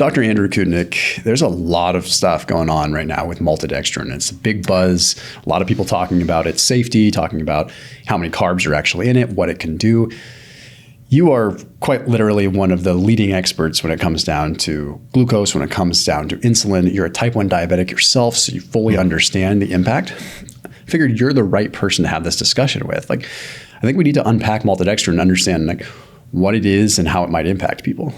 Dr. Andrew Koutnik, there's a lot of stuff going on right now with maltodextrin. It's a big buzz. A lot of people talking about its safety, talking about how many carbs are actually in it, what it can do. You are quite literally one of the leading experts when it comes down to glucose, when it comes down to insulin. You're a type 1 diabetic yourself, so you fully understand the impact. I figured you're the right person to have this discussion with. I think we need to unpack maltodextrin and understand what it is and how it might impact people.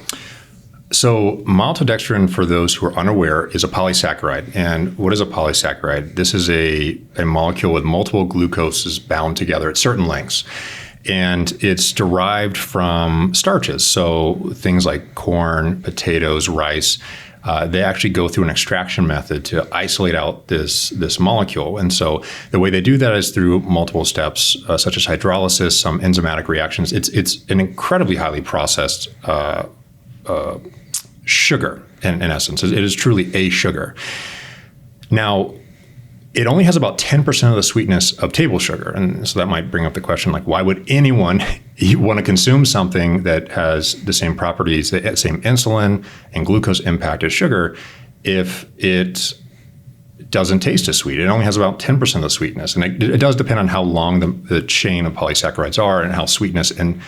So maltodextrin, for those who are unaware, is a polysaccharide. And what is a polysaccharide? This is a molecule with multiple glucoses bound together at certain lengths. And it's derived from starches. So things like corn, potatoes, rice, they actually go through an extraction method to isolate out this molecule. And so the way they do that is through multiple steps, such as hydrolysis, some enzymatic reactions. It's an incredibly highly processed sugar, in essence. It is truly a sugar. Now, it only has about 10% of the sweetness of table sugar. And so that might bring up the question, why would anyone want to consume something that has the same properties, the same insulin and glucose impact as sugar, if it doesn't taste as sweet? It only has about 10% of the sweetness. And it does depend on how long the chain of polysaccharides are and how sweetness and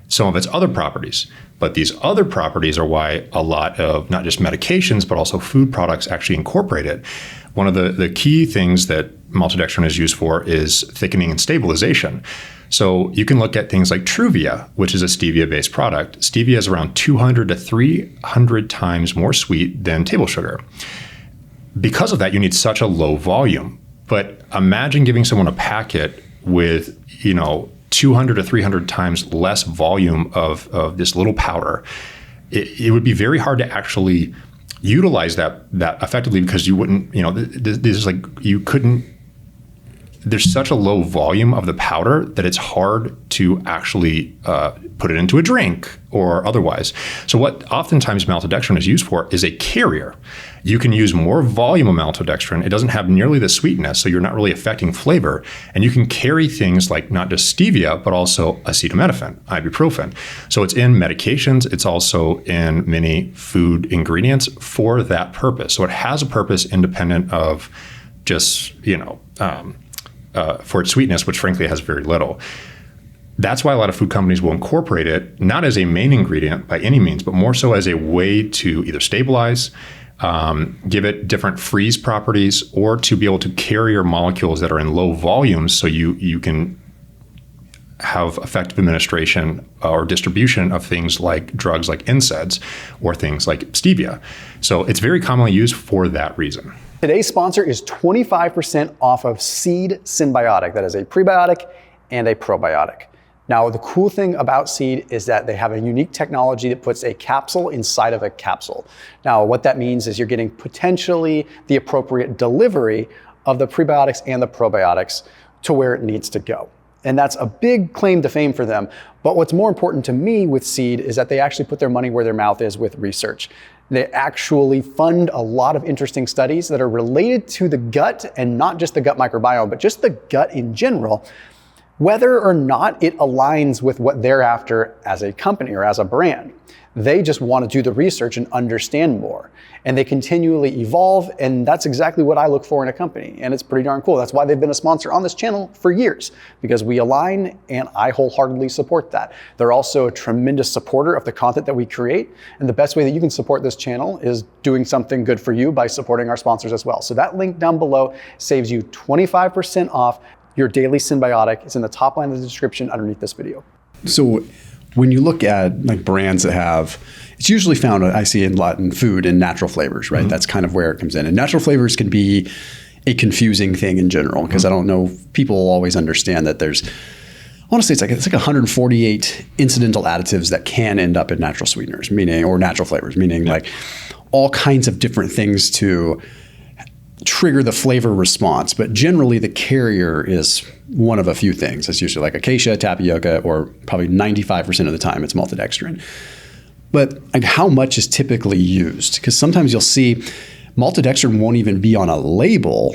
some of its other properties. But these other properties are why a lot of not just medications, but also food products actually incorporate it. One of the key things that maltodextrin is used for is thickening and stabilization. So you can look at things like Truvia, which is a stevia-based product. Stevia is around 200 to 300 times more sweet than table sugar. Because of that, you need such a low volume. But imagine giving someone a packet with, 200 to 300 times less volume of this little powder. It would be very hard to actually utilize that effectively, because you wouldn't, this is you couldn't, there's such a low volume of the powder that it's hard to actually put it into a drink or otherwise. So what oftentimes maltodextrin is used for is a carrier. You can use more volume of maltodextrin. It doesn't have nearly the sweetness, so you're not really affecting flavor. And you can carry things like not just stevia, but also acetaminophen, ibuprofen. So it's in medications. It's also in many food ingredients for that purpose. So it has a purpose independent of just, for its sweetness, which frankly has very little. That's why a lot of food companies will incorporate it, not as a main ingredient by any means, but more so as a way to either stabilize, give it different freeze properties, or to be able to carry your molecules that are in low volumes so you can have effective administration or distribution of things like drugs like NSAIDs or things like stevia. So it's very commonly used for that reason. Today's sponsor is 25% off of Seed Synbiotic. That is a prebiotic and a probiotic. Now, the cool thing about Seed is that they have a unique technology that puts a capsule inside of a capsule. Now, what that means is you're getting potentially the appropriate delivery of the prebiotics and the probiotics to where it needs to go. And that's a big claim to fame for them. But what's more important to me with Seed is that they actually put their money where their mouth is with research. They actually fund a lot of interesting studies that are related to the gut, and not just the gut microbiome, but just the gut in general, whether or not it aligns with what they're after as a company or as a brand. They just want to do the research and understand more. And they continually evolve, and that's exactly what I look for in a company. And it's pretty darn cool. That's why they've been a sponsor on this channel for years, because we align, and I wholeheartedly support that. They're also a tremendous supporter of the content that we create. And the best way that you can support this channel is doing something good for you by supporting our sponsors as well. So that link down below saves you 25% off your daily Synbiotic. It's in the top line of the description underneath this video. So when you look at brands that have, it's usually found, I see in Latin food, in natural flavors, right? Mm-hmm. That's kind of where it comes in. And natural flavors can be a confusing thing in general, because I don't know if people always understand that there's, I want to say it's like 148 incidental additives that can end up in natural sweeteners, or natural flavors, meaning like all kinds of different things to trigger the flavor response. But generally the carrier is one of a few things. It's usually like acacia, tapioca, or probably 95% of the time it's maltodextrin. But how much is typically used? Because sometimes you'll see maltodextrin won't even be on a label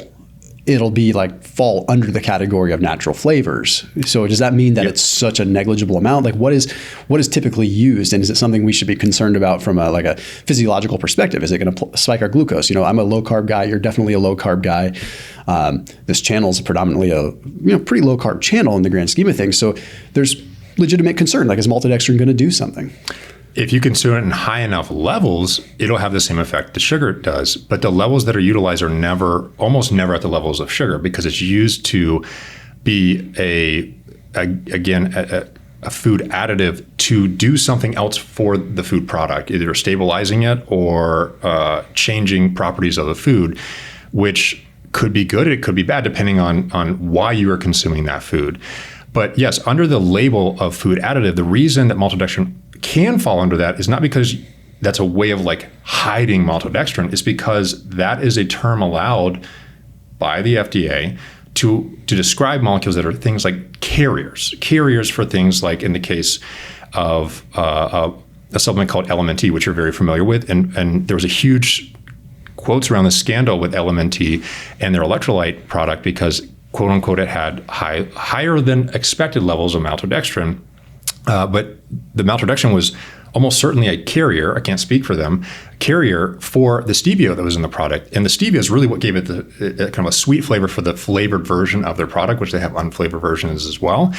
it'll be like fall under the category of natural flavors. So does that mean that it's such a negligible amount? Like what is typically used, and is it something we should be concerned about from a physiological perspective? Is it going to spike our glucose? I'm a low carb guy. You're definitely a low carb guy. This channel is predominantly a pretty low carb channel in the grand scheme of things. So there's legitimate concern. Like, is maltodextrin going to do something? If you consume it in high enough levels, it'll have the same effect the sugar does. But the levels that are utilized are almost never at the levels of sugar, because it's used to be a food additive to do something else for the food product, either stabilizing it or changing properties of the food, which could be good, it could be bad, depending on why you are consuming that food. But yes, under the label of food additive, the reason that maltodextrin can fall under that is not because that's a way of like hiding maltodextrin. It's because that is a term allowed by the FDA to describe molecules that are things like carriers for things like, in the case of a supplement called LMNT, which you're very familiar with. And there was a huge quotes around the scandal with LMNT and their electrolyte product because, quote unquote, it had higher than expected levels of maltodextrin. But the maltodextrin was almost certainly a carrier, I can't speak for them, carrier for the stevia that was in the product. And the stevia is really what gave it the kind of a sweet flavor for the flavored version of their product, which they have unflavored versions as well.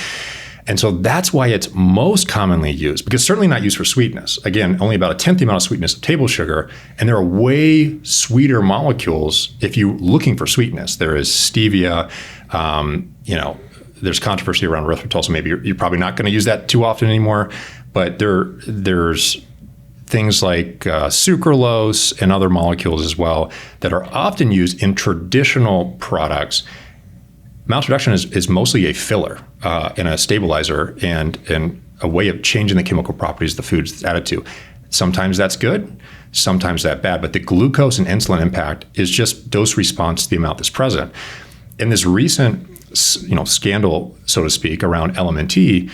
And so that's why it's most commonly used, because it's certainly not used for sweetness. Again, only about 1/10 the amount of sweetness of table sugar. And there are way sweeter molecules if you're looking for sweetness. There is stevia, there's controversy around erythritol, so maybe you're probably not going to use that too often anymore. But there's things like sucralose and other molecules as well that are often used in traditional products. Maltodextrin is mostly a filler and a stabilizer and a way of changing the chemical properties of the foods it's added to. Sometimes that's good, sometimes that's bad, but the glucose and insulin impact is just dose response to the amount that's present. In this recent scandal, so to speak, around LMNT,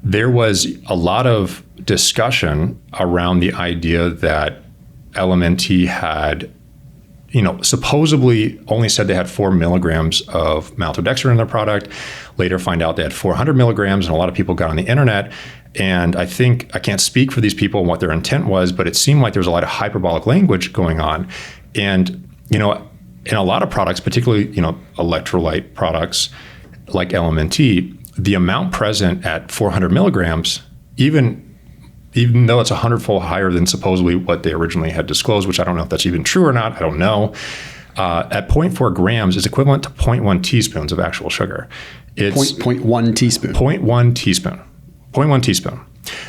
there was a lot of discussion around the idea that LMNT had, supposedly only said they had 4 milligrams of maltodextrin in their product. Later find out they had 400 milligrams, and a lot of people got on the internet. And I think, I can't speak for these people and what their intent was, but it seemed like there was a lot of hyperbolic language going on. And, in a lot of products, particularly, electrolyte products like LMNT, the amount present at 400 milligrams, even though it's 100-fold higher than supposedly what they originally had disclosed, which I don't know if that's even true or not, I don't know, at 0.4 grams is equivalent to 0.1 teaspoons of actual sugar. It's 0.1 teaspoon. 0.1 teaspoon. 0.1 teaspoon.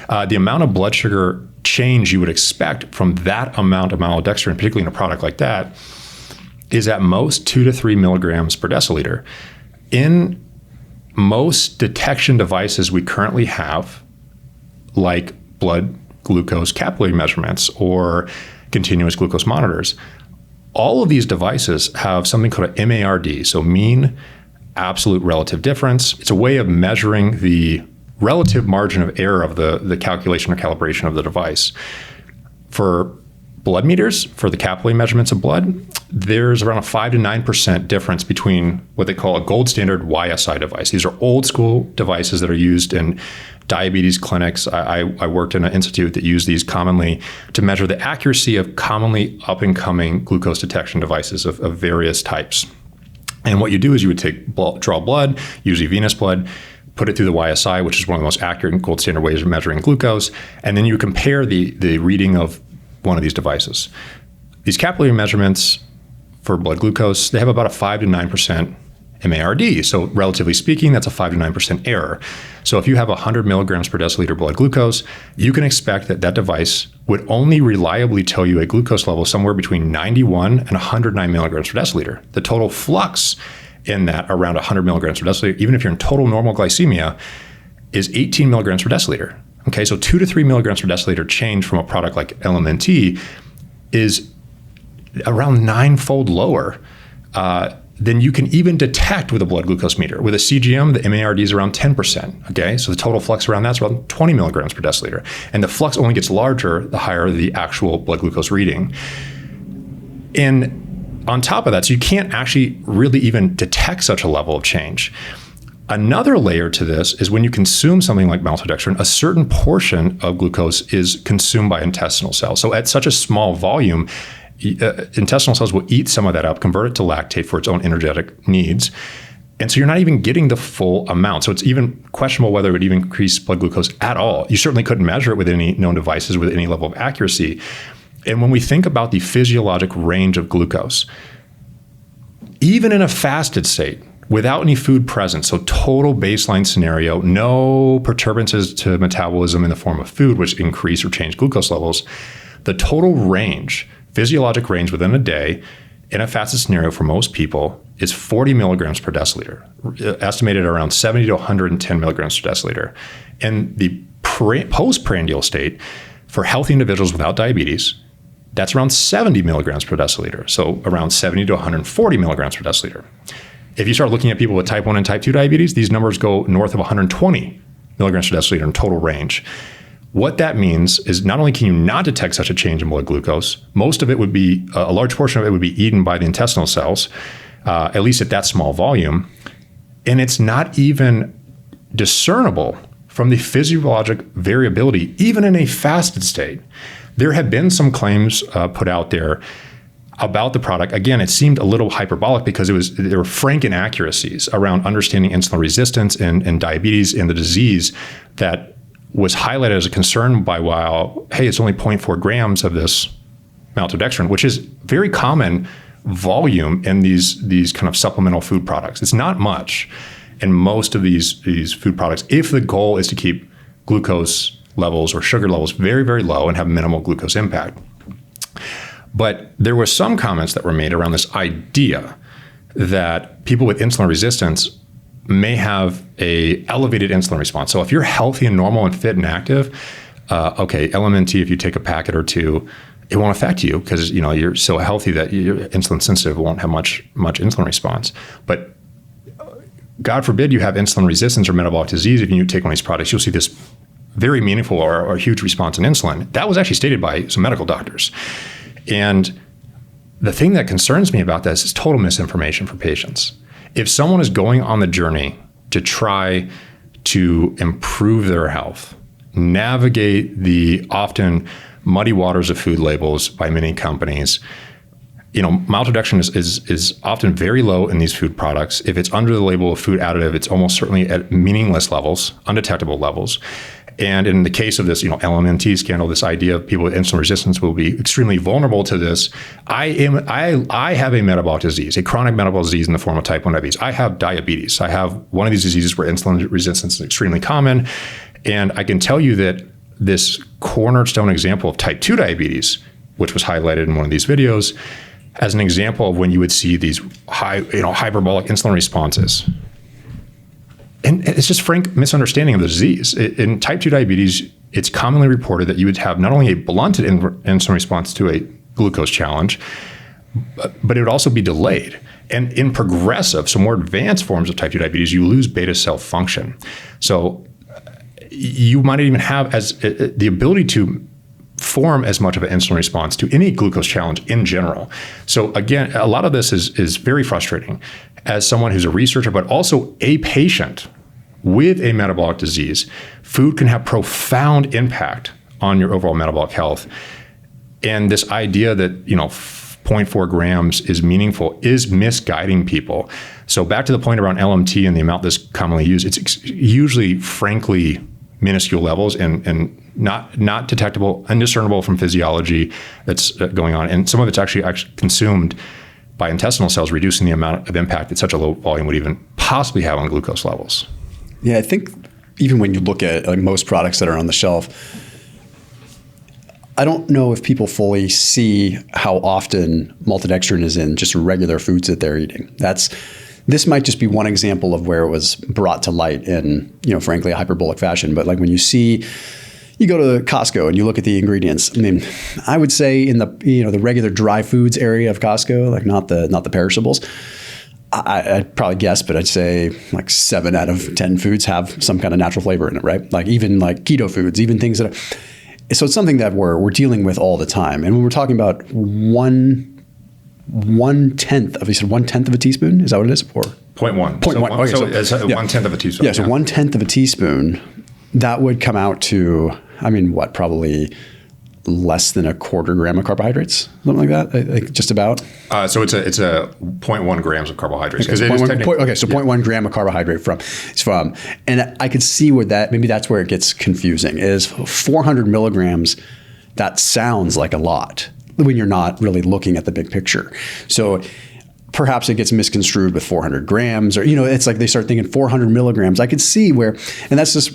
The amount of blood sugar change you would expect from that amount of maltodextrin, particularly in a product like that, is at most 2 to 3 milligrams per deciliter. In most detection devices we currently have, like blood glucose capillary measurements or continuous glucose monitors, all of these devices have something called a MARD, so mean absolute relative difference. It's a way of measuring the relative margin of error of the calculation or calibration of the device. For blood meters, for the capillary measurements of blood, there's around a 5 to 9% difference between what they call a gold standard YSI device. These are old school devices that are used in diabetes clinics. I worked in an institute that used these commonly to measure the accuracy of commonly up-and-coming glucose detection devices of various types. And what you do is you would draw blood, usually venous blood, put it through the YSI, which is one of the most accurate and gold standard ways of measuring glucose, and then you compare the reading of one of these devices. These capillary measurements for blood glucose, they have about a 5 to 9% MARD. So relatively speaking, that's a 5 to 9% error. So if you have 100 milligrams per deciliter blood glucose, you can expect that device would only reliably tell you a glucose level somewhere between 91 and 109 milligrams per deciliter. The total flux in that around 100 milligrams per deciliter, even if you're in total normal glycemia, is 18 milligrams per deciliter. Okay, so 2 to 3 milligrams per deciliter change from a product like LMNT is around 9-fold lower than you can even detect with a blood glucose meter. With a CGM, the MARD is around 10%. Okay, so the total flux around that's around 20 milligrams per deciliter. And the flux only gets larger the higher the actual blood glucose reading. In on top of that, so you can't actually really even detect such a level of change. Another layer to this is when you consume something like maltodextrin, a certain portion of glucose is consumed by intestinal cells. So at such a small volume, intestinal cells will eat some of that up, convert it to lactate for its own energetic needs. And so you're not even getting the full amount. So it's even questionable whether it would even increase blood glucose at all. You certainly couldn't measure it with any known devices with any level of accuracy. And when we think about the physiologic range of glucose, even in a fasted state, without any food present, so total baseline scenario, no perturbances to metabolism in the form of food, which increase or change glucose levels, the total range, physiologic range within a day in a fasted scenario for most people is 40 milligrams per deciliter, estimated around 70 to 110 milligrams per deciliter. And the postprandial state for healthy individuals without diabetes, that's around 70 milligrams per deciliter, so around 70 to 140 milligrams per deciliter. If you start looking at people with type 1 and type 2 diabetes, these numbers go north of 120 milligrams per deciliter in total range. What that means is not only can you not detect such a change in blood glucose, most of it would be, a large portion of it would be eaten by the intestinal cells, at least at that small volume. And it's not even discernible from the physiologic variability, even in a fasted state. There have been some claims put out there about the product. Again, it seemed a little hyperbolic because there were frank inaccuracies around understanding insulin resistance and diabetes and the disease that was highlighted as a concern by while, hey, it's only 0.4 grams of this maltodextrin, which is very common volume in these kind of supplemental food products. It's not much in most of these food products if the goal is to keep glucose levels or sugar levels very, very low and have minimal glucose impact. But there were some comments that were made around this idea that people with insulin resistance may have a elevated insulin response. So if you're healthy and normal and fit and active, LMNT, if you take a packet or two, it won't affect you because you're so healthy that you're insulin sensitive, won't have much insulin response. But God forbid you have insulin resistance or metabolic disease. If you take one of these products, you'll see this very meaningful or huge response in insulin. That was actually stated by some medical doctors. And the thing that concerns me about this is total misinformation for patients. If someone is going on the journey to try to improve their health, navigate the often muddy waters of food labels by many companies, maltodextrin is often very low in these food products. If it's under the label of food additive, it's almost certainly at meaningless levels, undetectable levels. And in the case of this, LMNT scandal, this idea of people with insulin resistance will be extremely vulnerable to this. I have a metabolic disease, a chronic metabolic disease in the form of type 1 diabetes. I have diabetes. I have one of these diseases where insulin resistance is extremely common. And I can tell you that this cornerstone example of type 2 diabetes, which was highlighted in one of these videos, as an example of when you would see these hyperbolic insulin responses. And it's just frank misunderstanding of the disease. In type 2 diabetes, it's commonly reported that you would have not only a blunted insulin response to a glucose challenge, but it would also be delayed. And in progressive, so more advanced forms of type 2 diabetes, you lose beta cell function. So you might not even have the ability to form as much of an insulin response to any glucose challenge in general. So again, a lot of this is very frustrating as someone who's a researcher, but also a patient with a metabolic disease. Food can have profound impact on your overall metabolic health. And this idea that, 0.4 grams is meaningful is misguiding people. So back to the point around LMT and the amount that's commonly used, it's usually frankly minuscule levels and not detectable, undiscernible from physiology that's going on. And some of it's actually consumed by intestinal cells, reducing the amount of impact that such a low volume would even possibly have on glucose levels. Yeah, I think even when you look at most products that are on the shelf, I don't know if people fully see how often maltodextrin is in just regular foods that they're eating. This might just be one example of where it was brought to light in, frankly, a hyperbolic fashion. But like when you go to Costco and you look at the ingredients, I would say in the regular dry foods area of Costco, like not the perishables, I'd probably guess, but I'd say like 7 out of 10 foods have some kind of natural flavor in it, right? Like even like keto foods, even things that so it's something that we're dealing with all the time. And when we're talking about one 1/10 of, you said 1/10 of a teaspoon? Is that what it is? Or 0.1. 0.1. Okay, so it's 1/10 of a teaspoon. Yeah, so 1/10 of a teaspoon, that would come out to, probably less than a quarter gram of carbohydrates, something like that, like just about. So it's a 0.1 grams of carbohydrates. Okay, so 0.1 gram of carbohydrate from, and I could see where maybe that's where it gets confusing, is 400 milligrams, that sounds like a lot when you're not really looking at the big picture. So perhaps it gets misconstrued with 400 grams, or, it's like they start thinking 400 milligrams. I could see where, and that's just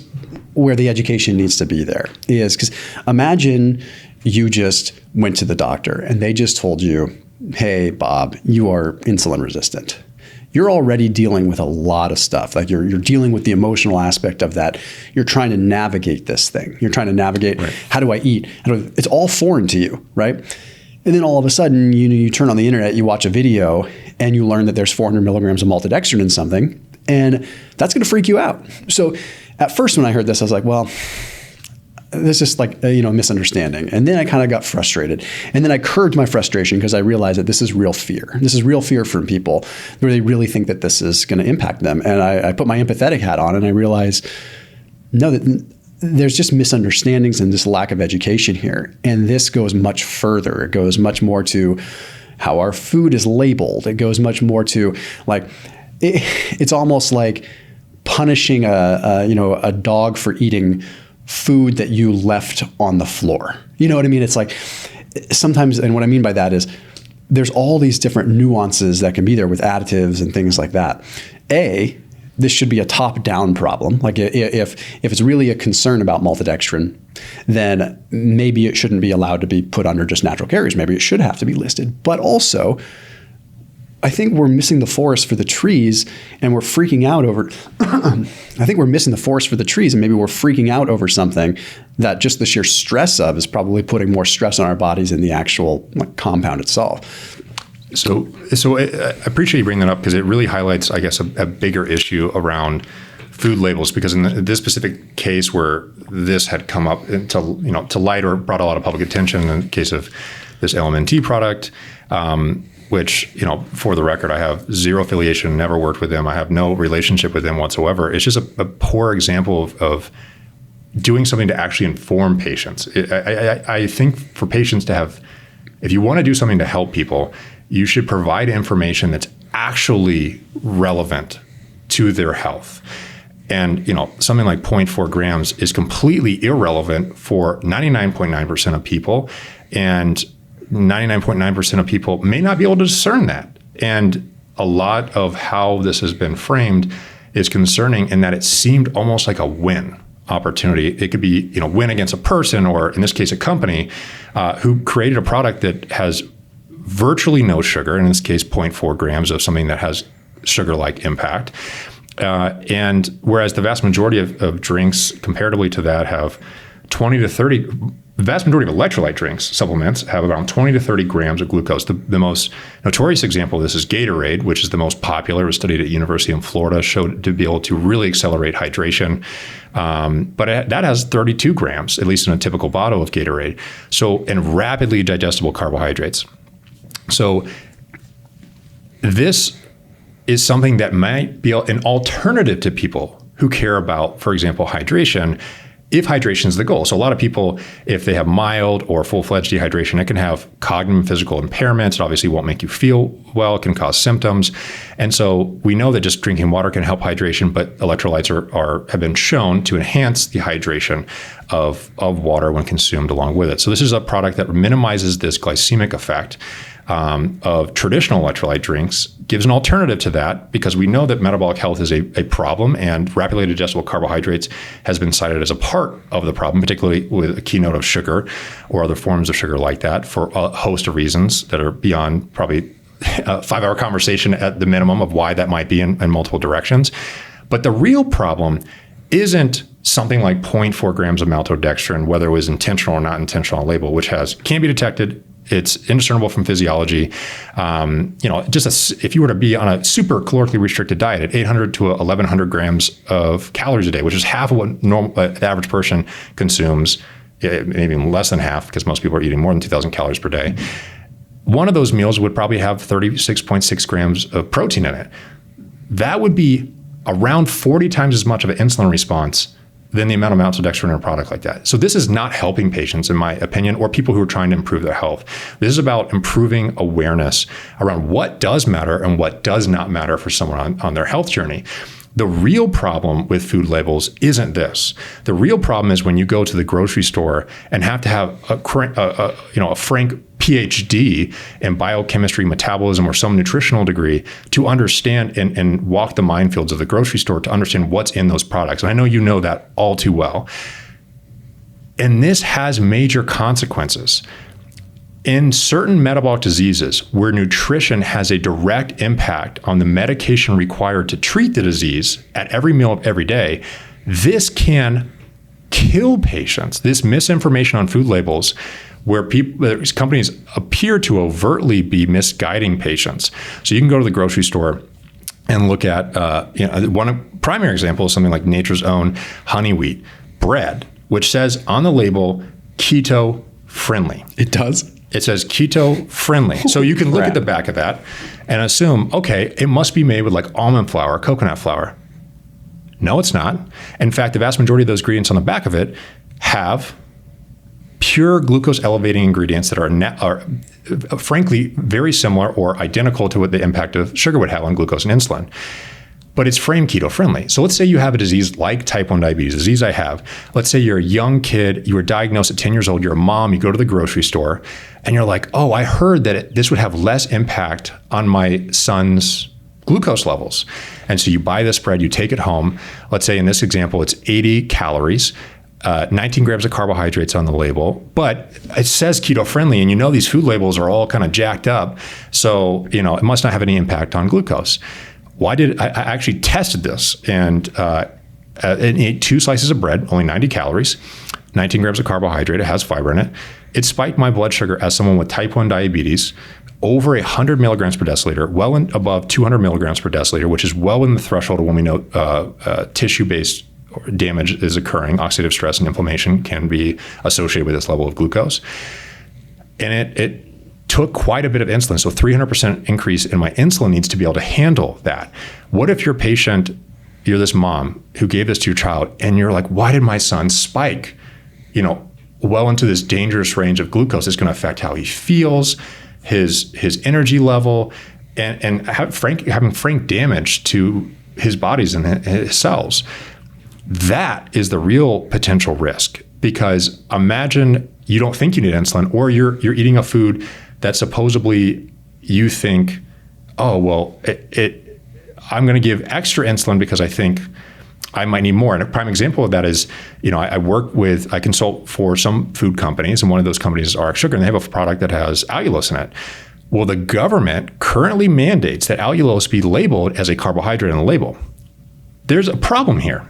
where the education needs to be there, is because imagine you just went to the doctor and they just told you, hey, Bob, you are insulin resistant. You're already dealing with a lot of stuff. Like you're dealing with the emotional aspect of that. You're trying to navigate this thing. You're trying to navigate, right, how do I eat? It's all foreign to you, right? And then all of a sudden, you turn on the internet, you watch a video, and you learn that there's 400 milligrams of maltodextrin in something, and that's going to freak you out. So at first when I heard this, I was like, well, this is like a misunderstanding. And then I kind of got frustrated. And then I curbed my frustration because I realized that this is real fear. This is real fear from people where they really think that this is going to impact them. And I put my empathetic hat on and I realized, no, that there's just misunderstandings and this lack of education here. And this goes much further. It goes much more to how our food is labeled. It goes much more to it's almost like punishing a dog for eating food that you left on the floor. You know what I mean? It's like sometimes, and what I mean by that is there's all these different nuances that can be there with additives and things like that. This should be a top-down problem. Like if it's really a concern about maltodextrin, then maybe it shouldn't be allowed to be put under just natural carriers. Maybe it should have to be listed. But also, I think we're missing the forest for the trees, and we're freaking out over. I think we're missing the forest for the trees, and maybe we're freaking out over something that just the sheer stress of is probably putting more stress on our bodies than the actual compound itself. So I appreciate you bringing that up because it really highlights, I guess, a bigger issue around food labels. Because in this specific case where this had come up to light or brought a lot of public attention in the case of this LMNT product. Which, for the record, I have zero affiliation, never worked with them. I have no relationship with them whatsoever. It's just a poor example of doing something to actually inform patients. I think for patients to have, if you want to do something to help people, you should provide information that's actually relevant to their health. And, something like 0.4 grams is completely irrelevant for 99.9% of people. And 99.9% of people may not be able to discern that. And a lot of how this has been framed is concerning in that it seemed almost like a win opportunity. It could be, win against a person, or in this case, a company who created a product that has virtually no sugar, in this case, 0.4 grams of something that has sugar-like impact. And whereas the vast majority of drinks comparatively to that have 20 to 30, the vast majority of electrolyte drinks, supplements, have around 20 to 30 grams of glucose. The most notorious example of this is Gatorade, which is the most popular. It was studied at University of Florida, showed to be able to really accelerate hydration. But that has 32 grams, at least in a typical bottle of Gatorade. So, and rapidly digestible carbohydrates. So this is something that might be an alternative to people who care about, for example, hydration, if hydration is the goal. So a lot of people, if they have mild or full-fledged dehydration, it can have cognitive and physical impairments. It obviously won't make you feel well. It can cause symptoms. And so we know that just drinking water can help hydration, but electrolytes have been shown to enhance the hydration of water when consumed along with it. So this is a product that minimizes this glycemic effect of traditional electrolyte drinks, gives an alternative to that, because we know that metabolic health is a problem, and rapidly digestible carbohydrates has been cited as a part of the problem, particularly with a keynote of sugar or other forms of sugar like that, for a host of reasons that are beyond probably a 5-hour conversation at the minimum of why that might be in multiple directions. But the real problem isn't something like 0.4 grams of maltodextrin, whether it was intentional or not intentional on label, which can be detected. It's indiscernible from physiology. If you were to be on a super calorically restricted diet at 800 to 1100 grams of calories a day, which is half of what the average person consumes, maybe less than half, because most people are eating more than 2000 calories per day. one of those meals would probably have 36.6 grams of protein in it. That would be around 40 times as much of an insulin response than the amount of maltodextrin in a product like that. So this is not helping patients, in my opinion, or people who are trying to improve their health. This is about improving awareness around what does matter and what does not matter for someone on their health journey. The real problem with food labels isn't this. The real problem is when you go to the grocery store and have to have a frank PhD in biochemistry, metabolism, or some nutritional degree to understand and walk the minefields of the grocery store to understand what's in those products. And I know you know that all too well. And this has major consequences. In certain metabolic diseases where nutrition has a direct impact on the medication required to treat the disease at every meal of every day, this can kill patients. This misinformation on food labels where companies appear to overtly be misguiding patients. So you can go to the grocery store and look at one primary example is something like Nature's Own honey wheat bread, which says on the label keto friendly. It does? It says keto friendly. So you can look at the back of that and assume, okay, it must be made with like almond flour, coconut flour. No, it's not. In fact, the vast majority of those ingredients on the back of it have pure glucose elevating ingredients that are frankly very similar or identical to what the impact of sugar would have on glucose and insulin. But it's framed keto friendly. So let's say you have a disease like type 1 diabetes, a disease I have. Let's say you're a young kid, you were diagnosed at 10 years old, you're a mom, you go to the grocery store, and you're like, oh, I heard that this would have less impact on my son's glucose levels. And so you buy this bread, you take it home. Let's say in this example, it's 80 calories, 19 grams of carbohydrates on the label, but it says keto friendly, and you know these food labels are all kind of jacked up. So, it must not have any impact on glucose. Why did I actually tested this and ate 2 slices of bread, only 90 calories, 19 grams of carbohydrate, it has fiber in it. It spiked my blood sugar as someone with type 1 diabetes over 100 milligrams per deciliter, well above 200 milligrams per deciliter, which is well in the threshold of when we know tissue-based damage is occurring. Oxidative stress and inflammation can be associated with this level of glucose. And it took quite a bit of insulin. So 300% increase in my insulin needs to be able to handle that. What if you're this mom who gave this to your child and you're like, why did my son spike, well into this dangerous range of glucose? It's going to affect how he feels, his energy level, and having frank damage to his bodies and his cells. That is the real potential risk, because imagine you don't think you need insulin, or you're eating a food that supposedly you think, oh, well, I'm going to give extra insulin because I think I might need more. And a prime example of that is, I consult for some food companies, and one of those companies is RX Sugar, and they have a product that has allulose in it. Well, the government currently mandates that allulose be labeled as a carbohydrate on the label. There's a problem here,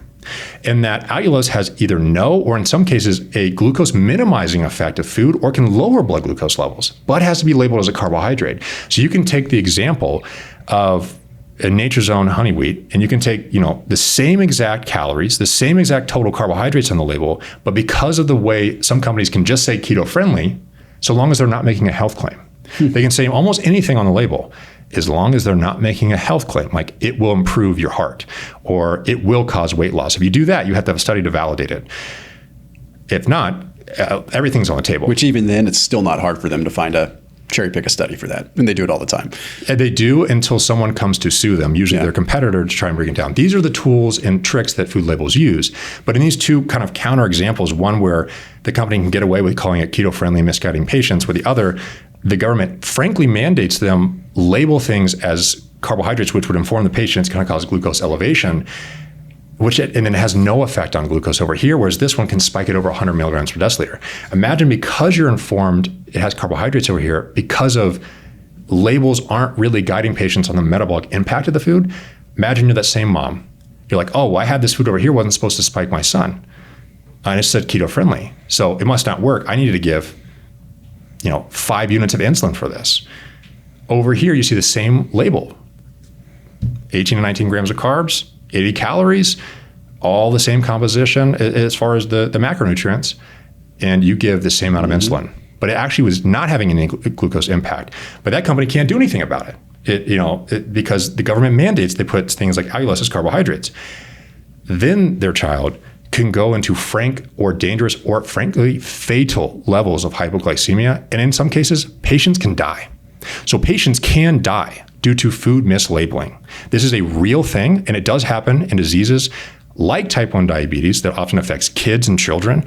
in that allulose has either no, or in some cases, a glucose minimizing effect of food, or can lower blood glucose levels, but has to be labeled as a carbohydrate. So you can take the example of Nature's Own honey wheat, and you can take, the same exact calories, the same exact total carbohydrates on the label, but because of the way some companies can just say keto friendly, so long as they're not making a health claim. They can say almost anything on the label, as long as they're not making a health claim, like it will improve your heart or it will cause weight loss. If you do that, you have to have a study to validate it. If not, everything's on the table. Which even then, it's still not hard for them to cherry pick a study for that. And they do it all the time. And they do until someone comes to sue them, usually their competitor, to try and bring it down. These are the tools and tricks that food labels use. But in these two kind of counter examples, one where the company can get away with calling it keto-friendly, misguiding patients, with the other, the government frankly mandates them label things as carbohydrates, which would inform the patient it's going to cause glucose elevation, and then it has no effect on glucose over here, whereas this one can spike it over 100 milligrams per deciliter. Imagine, because you're informed it has carbohydrates over here, because of labels aren't really guiding patients on the metabolic impact of the food. Imagine you're that same mom. You're like, oh, well, I had this food over here, wasn't supposed to spike my son. And it said keto friendly, so it must not work. I needed to give 5 units of insulin for this. Over here, you see the same label, 18 to 19 grams of carbs, 80 calories, all the same composition as far as the macronutrients, and you give the same amount of insulin. but it actually was not having any glucose impact. But that company can't do anything about it. Because the government mandates they put things like allulose as carbohydrates. Then their child can go into frank or dangerous or frankly fatal levels of hypoglycemia. And in some cases, patients can die. So patients can die due to food mislabeling. This is a real thing, and it does happen in diseases like type 1 diabetes that often affects kids and children,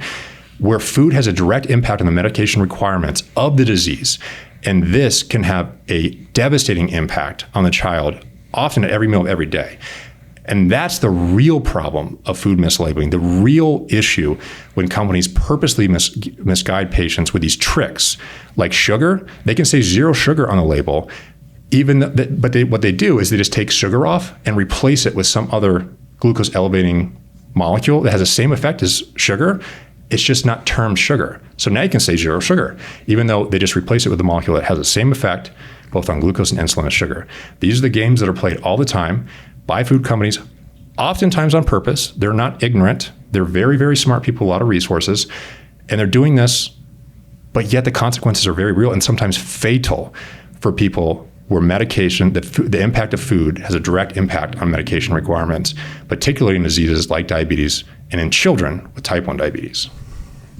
where food has a direct impact on the medication requirements of the disease. And this can have a devastating impact on the child, often at every meal of every day. And that's the real problem of food mislabeling, the real issue when companies purposely misguide patients with these tricks. Like sugar, they can say 0 sugar on the label, what they do is they just take sugar off and replace it with some other glucose elevating molecule that has the same effect as sugar. It's just not termed sugar. So now you can say 0 sugar, even though they just replace it with a molecule that has the same effect both on glucose and insulin as sugar. These are the games that are played all the time by food companies, oftentimes on purpose. They're not ignorant. They're very, very smart people, a lot of resources, and they're doing this, but yet the consequences are very real and sometimes fatal for people where medication, the impact of food has a direct impact on medication requirements, particularly in diseases like diabetes and in children with type 1 diabetes.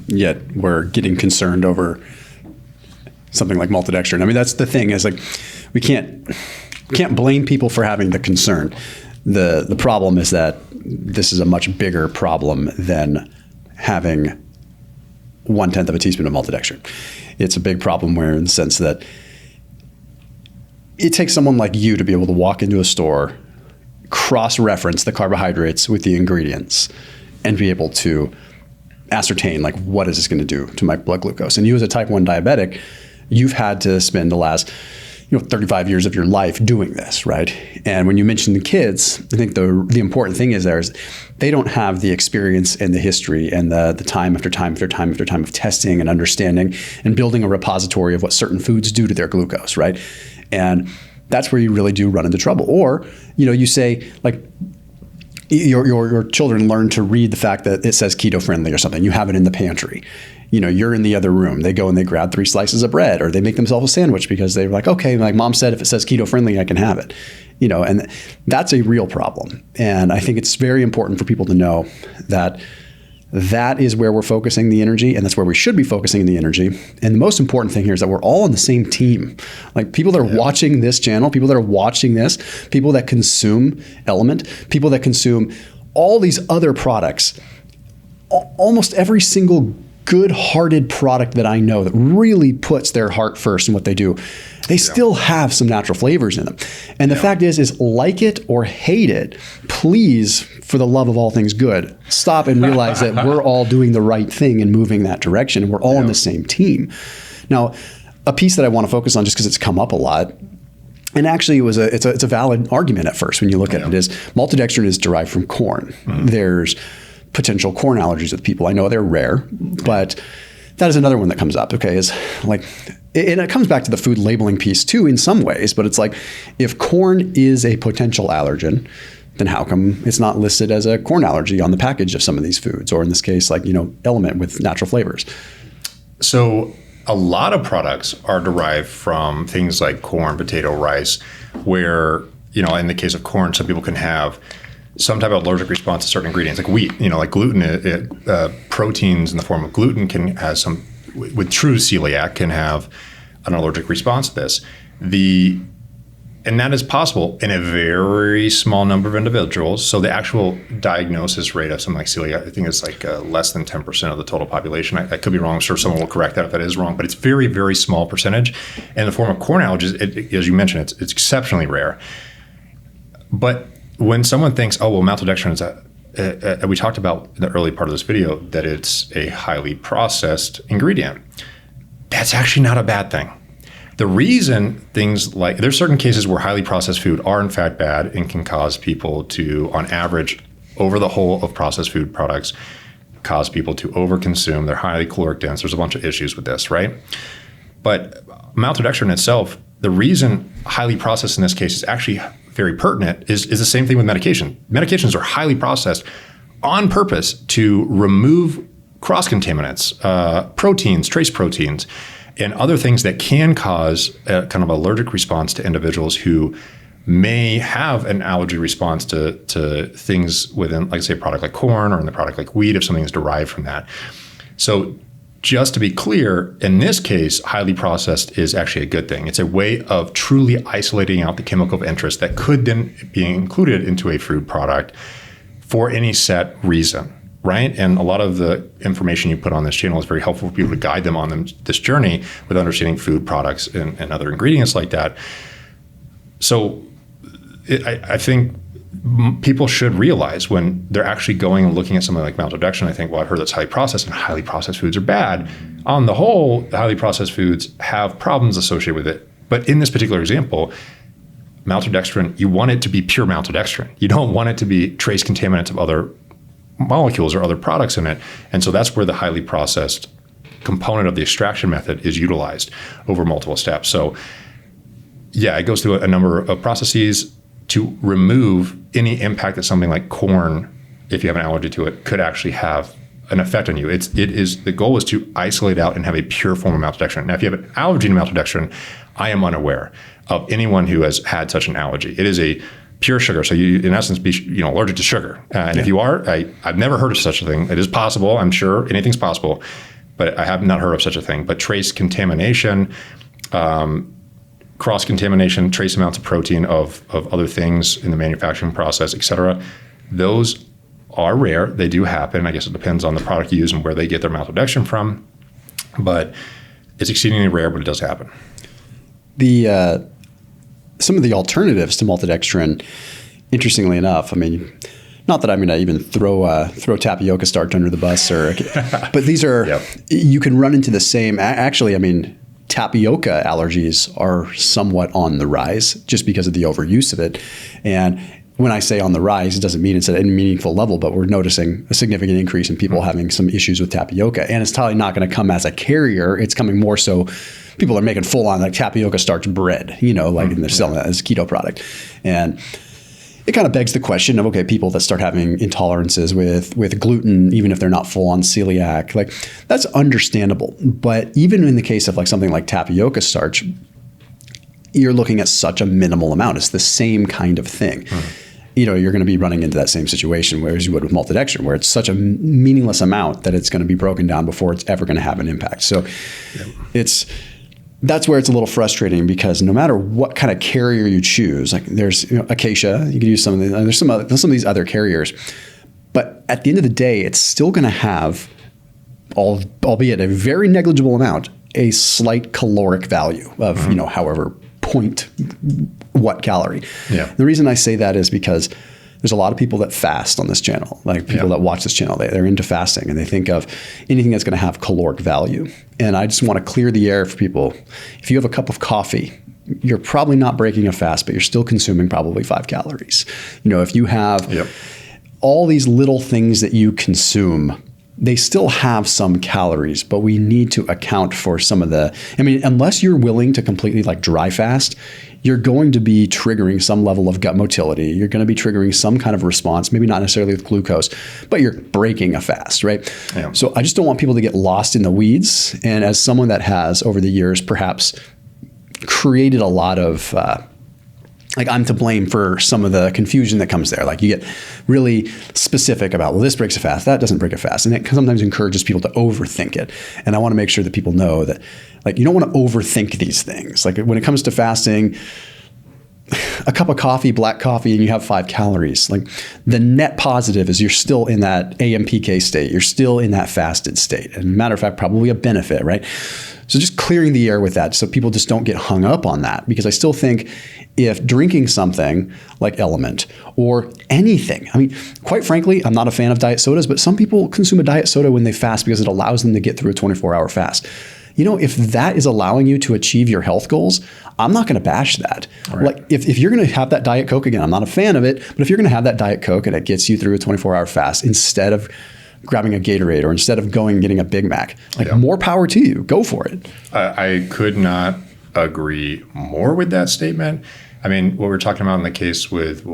Yet we're getting concerned over something like maltodextrin. I mean, that's the thing is like, we can't blame people for having the concern. The problem is that this is a much bigger problem than having 1/10 of a teaspoon of maltodextrin. It's a big problem where in the sense that it takes someone like you to be able to walk into a store, cross-reference the carbohydrates with the ingredients, and be able to ascertain like, what is this going to do to my blood glucose? And you as a type 1 diabetic, you've had to spend the last 35 years of your life doing this, right? And when you mention the kids, I think the important thing is they don't have the experience and the history and the time after time after time after time of testing and understanding and building a repository of what certain foods do to their glucose, right? And that's where you really do run into trouble. Or, you say like your children learn to read the fact that it says keto friendly or something. You have it in the pantry. You're in the other room. They go and they grab 3 slices of bread, or they make themselves a sandwich because they're like, okay, like mom said, if it says keto friendly, I can have it. And that's a real problem. And I think it's very important for people to know that that is where we're focusing the energy, and that's where we should be focusing the energy. And the most important thing here is that we're all on the same team. Like people that are watching this channel, people that are watching this, people that consume LMNT, people that consume all these other products, almost every single good-hearted product that I know that really puts their heart first in what they do, they still have some natural flavors in them. And the fact is like it or hate it, please, for the love of all things good, stop and realize that we're all doing the right thing and moving that direction, and we're all on the same team. Now, a piece that I want to focus on just because it's come up a lot, and actually it's a valid argument at first when you look at it, is maltodextrin is derived from corn. Mm-hmm. There's potential corn allergies with people. I know they're rare, but that is another one that comes up, okay, is like, and it comes back to the food labeling piece too in some ways, but it's like, if corn is a potential allergen, then how come it's not listed as a corn allergy on the package of some of these foods, or in this case, like, LMNT with natural flavors? So a lot of products are derived from things like corn, potato, rice, where, in the case of corn, some people can have some type of allergic response to certain ingredients, like wheat, like gluten, proteins in the form of gluten can have some, with true celiac, can have an allergic response to this. And that is possible in a very small number of individuals. So the actual diagnosis rate of something like celiac, I think it's like less than 10% of the total population. I could be wrong. I'm sure someone will correct that if that is wrong, but it's very, very small percentage. In the form of corn allergies, as you mentioned, it's exceptionally rare. But when someone thinks, oh, well, maltodextrin is we talked about in the early part of this video that it's a highly processed ingredient. That's actually not a bad thing. The reason things like, there's certain cases where highly processed food are in fact bad and can cause people to, on average, over the whole of processed food products, cause people to overconsume. They're highly caloric dense. There's a bunch of issues with this, right? But maltodextrin itself, the reason highly processed in this case is actually very pertinent is the same thing with medication. Medications are highly processed on purpose to remove cross-contaminants, proteins, trace proteins. and other things that can cause a kind of allergic response to individuals who may have an allergy response to things within, like say, a product like corn or in the product like wheat, if something is derived from that. So just to be clear, in this case, highly processed is actually a good thing. It's a way of truly isolating out the chemical of interest that could then be included into a food product for any set reason, right? And a lot of the information you put on this channel is very helpful for people to guide them on this journey with understanding food products and other ingredients like that. So I think people should realize when they're actually going and looking at something like maltodextrin, I think, well, I've heard that's highly processed and highly processed foods are bad. On the whole, highly processed foods have problems associated with it. But in this particular example, maltodextrin, you want it to be pure maltodextrin. You don't want it to be trace contaminants of other molecules or other products in it. And so that's where the highly processed component of the extraction method is utilized over multiple steps. So yeah, it goes through a number of processes to remove any impact that something like corn, if you have an allergy to it, could actually have an effect on you. The goal is to isolate out and have a pure form of maltodextrin. Now, if you have an allergy to maltodextrin, I am unaware of anyone who has had such an allergy. It is a pure sugar, so you, in essence, be allergic to sugar. And if you are, I've never heard of such a thing. It is possible. I'm sure anything's possible, but I have not heard of such a thing. But trace contamination, cross-contamination, trace amounts of protein of other things in the manufacturing process, et cetera, those are rare. They do happen. I guess it depends on the product you use and where they get their maltodextrin from. But it's exceedingly rare, but it does happen. Some of the alternatives to maltodextrin, interestingly enough, I mean, not that I'm going to even throw tapioca starch under the bus, but these are, you can run into the same, actually, I mean, tapioca allergies are somewhat on the rise just because of the overuse of it. And when I say on the rise, it doesn't mean it's at any meaningful level, but we're noticing a significant increase in people having some issues with tapioca. And it's probably not going to come as a carrier. It's coming more so people are making full on like tapioca starch bread, and they're selling that as a keto product. And it kind of begs the question of, okay, people that start having intolerances with gluten, even if they're not full on celiac, like that's understandable. But even in the case of like something like tapioca starch, you're looking at such a minimal amount. It's the same kind of thing. You're going to be running into that same situation whereas you would with maltodextrin, where it's such a meaningless amount that it's going to be broken down before it's ever going to have an impact. So that's where it's a little frustrating, because no matter what kind of carrier you choose, like there's acacia, you could use some of there's some of these other carriers, but at the end of the day, it's still going to have, albeit a very negligible amount, a slight caloric value of however point what calorie. Yeah. The reason I say that is because there's a lot of people that fast on this channel, like people that watch this channel, they're into fasting and they think of anything that's going to have caloric value. And I just want to clear the air for people. If you have a cup of coffee, you're probably not breaking a fast, but you're still consuming probably 5 calories. If you have all these little things that you consume, they still have some calories, but we need to account for some of unless you're willing to completely like dry fast, you're going to be triggering some level of gut motility. You're going to be triggering some kind of response, maybe not necessarily with glucose, but you're breaking a fast, right? Yeah. So I just don't want people to get lost in the weeds. And as someone that has over the years perhaps created a lot of I'm to blame for some of the confusion that comes there. Like you get really specific about, well, this breaks a fast, that doesn't break a fast. And it sometimes encourages people to overthink it. And I want to make sure that people know that you don't want to overthink these things. Like when it comes to fasting, a cup of coffee, black coffee, and you have 5 calories. Like the net positive is you're still in that AMPK state. You're still in that fasted state. And matter of fact, probably a benefit, right? So just clearing the air with that so people just don't get hung up on that, because I still think if drinking something like LMNT or anything, quite frankly, I'm not a fan of diet sodas, but some people consume a diet soda when they fast because it allows them to get through a 24-hour fast. If that is allowing you to achieve your health goals, I'm not going to bash that. Right. Like if you're going to have that Diet Coke, again, I'm not a fan of it, but if you're going to have that Diet Coke and it gets you through a 24-hour fast instead of grabbing a Gatorade or instead of going and getting a Big Mac, more power to you. Go for it. I could not agree more with that statement. What we're talking about in the case with,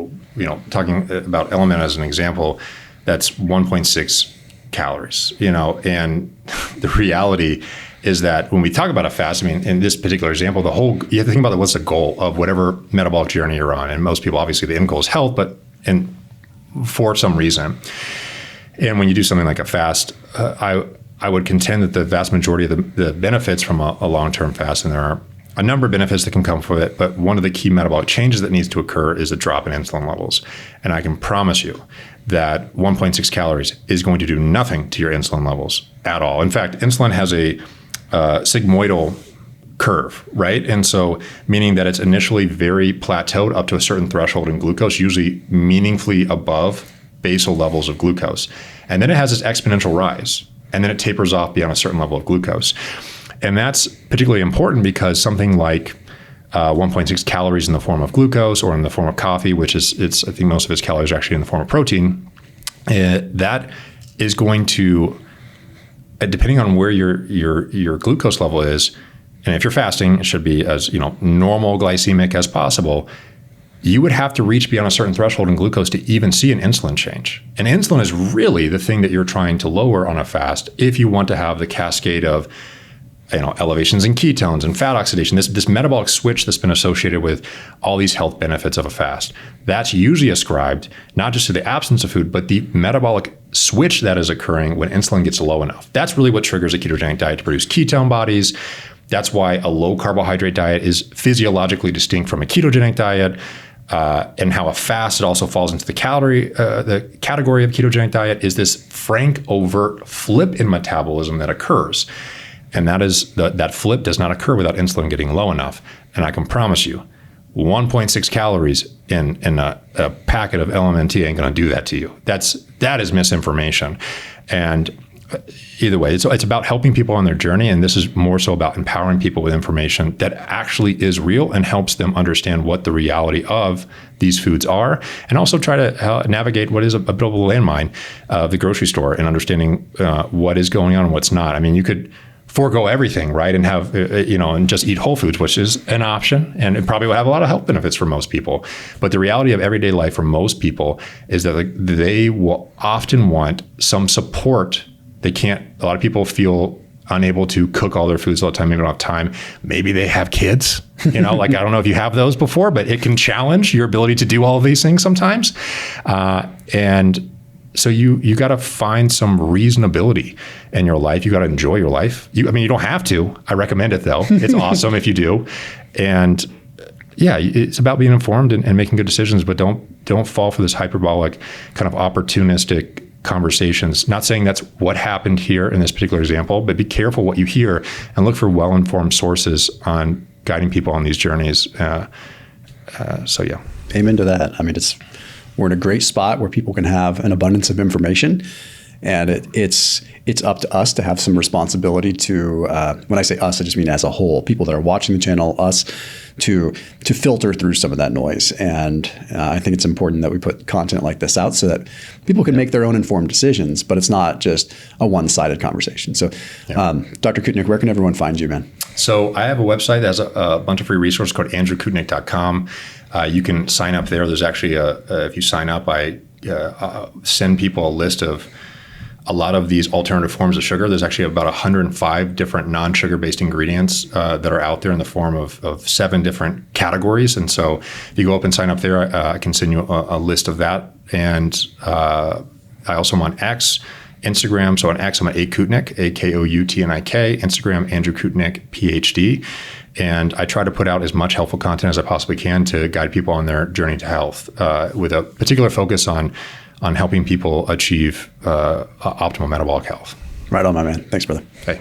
talking about LMNT as an example, that's 1.6 calories, and the reality, is that when we talk about a fast, I mean, in this particular example, you have to think about what's the goal of whatever metabolic journey you're on. And most people, obviously, the end goal is health, and for some reason. And when you do something like a fast, I would contend that the vast majority of the benefits from a long-term fast, and there are a number of benefits that can come from it, but one of the key metabolic changes that needs to occur is a drop in insulin levels. And I can promise you that 1.6 calories is going to do nothing to your insulin levels at all. In fact, insulin has a sigmoidal curve, right? And so meaning that it's initially very plateaued up to a certain threshold in glucose, usually meaningfully above basal levels of glucose. And then it has this exponential rise, and then it tapers off beyond a certain level of glucose. And that's particularly important because something like 1.6 calories in the form of glucose or in the form of coffee, which I think most of its calories are actually in the form of protein, that is going to, depending on where your glucose level is, and if you're fasting, it should be as normal glycemic as possible. You would have to reach beyond a certain threshold in glucose to even see an insulin change. And insulin is really the thing that you're trying to lower on a fast if you want to have the cascade of elevations in ketones and fat oxidation, this metabolic switch that's been associated with all these health benefits of a fast. That's usually ascribed not just to the absence of food, but the metabolic switch that is occurring when insulin gets low enough. That's really what triggers a ketogenic diet to produce ketone bodies. That's why a low carbohydrate diet is physiologically distinct from a ketogenic diet. And how a fast, it also falls into the category of ketogenic diet, is this frank, overt flip in metabolism that occurs. And that is that flip does not occur without insulin getting low enough. And I can promise you, 1.6 calories in a packet of LMNT ain't going to do that to you. That is misinformation. And either way, it's about helping people on their journey. And this is more so about empowering people with information that actually is real and helps them understand what the reality of these foods are. And also try to navigate what is a bit of a landmine of the grocery store and understanding what is going on and what's not. I mean, you could forego everything, right? And have, and just eat whole foods, which is an option. And it probably will have a lot of health benefits for most people. But the reality of everyday life for most people is that they will often want some support. A lot of people feel unable to cook all their foods all the time. Maybe they don't have time. Maybe they have kids, I don't know if you have those before, but it can challenge your ability to do all of these things sometimes. And so you got to find some reasonability in your life. You got to enjoy your life. You don't have to. I recommend it though. It's awesome if you do. And yeah, it's about being informed and making good decisions, but don't fall for this hyperbolic kind of opportunistic conversations. Not saying that's what happened here in this particular example, but be careful what you hear and look for well-informed sources on guiding people on these journeys. So yeah. Amen to that. I mean, we're in a great spot where people can have an abundance of information, and it's up to us to have some responsibility to, when I say us, I just mean as a whole, people that are watching the channel, us, to filter through some of that noise. And I think it's important that we put content like this out so that people can make their own informed decisions, but it's not just a one-sided conversation. So Dr. Koutnik, where can everyone find you, man? So I have a website that has a bunch of free resources called andrewkoutnik.com. You can sign up there. There's actually if you sign up, I send people a list of a lot of these alternative forms of sugar. There's actually about 105 different non-sugar-based ingredients that are out there in the form of 7 different categories. And so if you go up and sign up there, I can send you a list of that. And I also am on X, Instagram. So on X, I'm at Koutnik, Koutnik. Instagram, Andrew Koutnik, PhD. And I try to put out as much helpful content as I possibly can to guide people on their journey to health, with a particular focus on helping people achieve optimal metabolic health. Right on, my man. Thanks, brother. Hey.